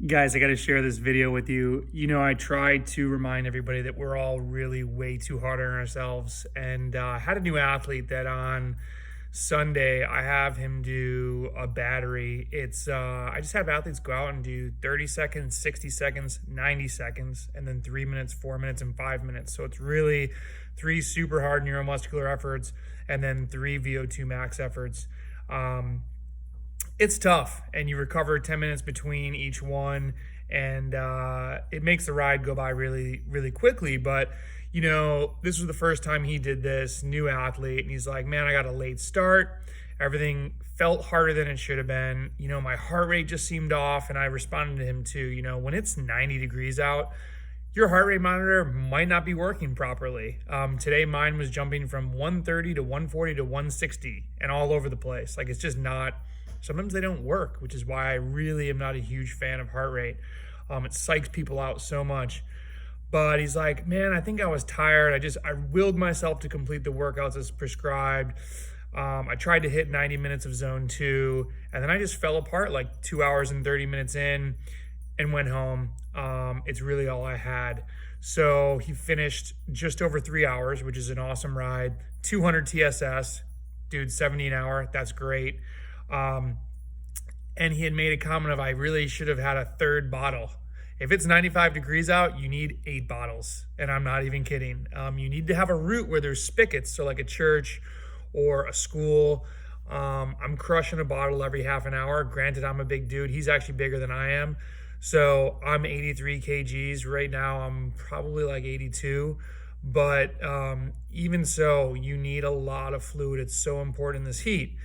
Guys, I got to share this video with you. I try to remind everybody that we're all really way too hard on ourselves. And I had a new athlete that on Sunday, I have him do a battery. I just have athletes go out and do 30 seconds, 60 seconds, 90 seconds, and then 3 minutes, 4 minutes, and 5 minutes. So it's really 3 super hard neuromuscular efforts and then 3 VO2 max efforts. It's tough, and you recover 10 minutes between each one, and it makes the ride go by really, really quickly. But, this was the first time he did this, new athlete, and he's like, man, I got a late start. Everything felt harder than it should have been. My heart rate just seemed off, and I responded to him too. When it's 90 degrees out, your heart rate monitor might not be working properly. Today, mine was jumping from 130 to 140 to 160 and all over the place. Like, it's just not... Sometimes they don't work, which is why I really am not a huge fan of heart rate. It psychs people out so much. But he's like, man, I think I was tired. I willed myself to complete the workouts as prescribed. I tried to hit 90 minutes of zone 2, and then I just fell apart like 2 hours and 30 minutes in and went home. It's really all I had. So he finished just over 3 hours, which is an awesome ride. 200 TSS, dude, 70 an hour. That's great. And he had made a comment of, I really should have had a third bottle. If it's 95 degrees out, you need 8 bottles. And I'm not even kidding. You need to have a route where there's spigots. So like a church or a school. I'm crushing a bottle every half an hour. Granted, I'm a big dude. He's actually bigger than I am. So I'm 83 kgs right now. I'm probably like 82. But even so, you need a lot of fluid. It's so important in this heat.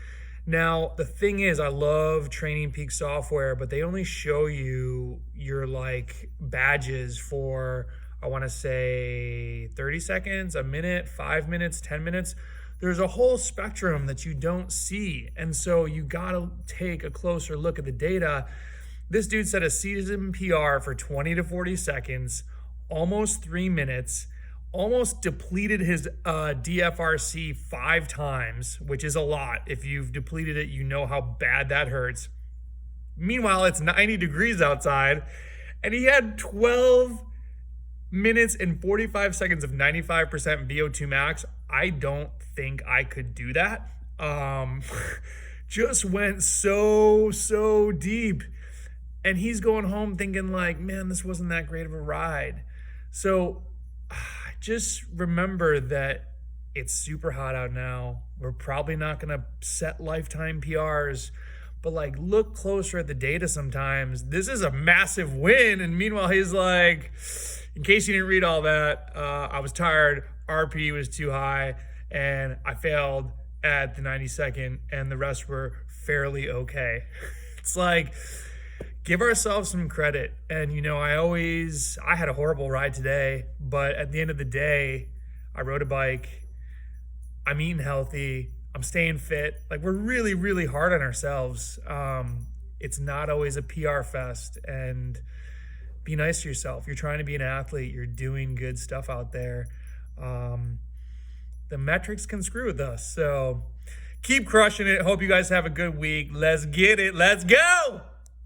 Now, the thing is, I love Training Peak software, but they only show you your like badges for, I want to say 30 seconds, a minute, 5 minutes, 10 minutes. There's a whole spectrum that you don't see. And so you got to take a closer look at the data. This dude set a season PR for 20 to 40 seconds, almost 3 minutes, almost depleted his dFRC 5 times, which is a lot. If you've depleted it, you know how bad that hurts. Meanwhile, it's 90 degrees outside, and he had 12 minutes and 45 seconds of 95% VO2 max. I don't think I could do that. Just went so deep. And he's going home thinking like, man, this wasn't that great of a ride. So just remember that it's super hot out now. We're probably not going to set lifetime PRs, but like look closer at the data sometimes. This is a massive win. And meanwhile, he's like, in case you didn't read all that, I was tired, RP was too high, and I failed at the 92nd, and the rest were fairly okay. It's like, give ourselves some credit. And, I had a horrible ride today, but at the end of the day, I rode a bike. I'm eating healthy. I'm staying fit. Like, we're really, really hard on ourselves. It's not always a PR fest, and be nice to yourself. You're trying to be an athlete. You're doing good stuff out there. The metrics can screw with us. So keep crushing it. Hope you guys have a good week. Let's get it. Let's go.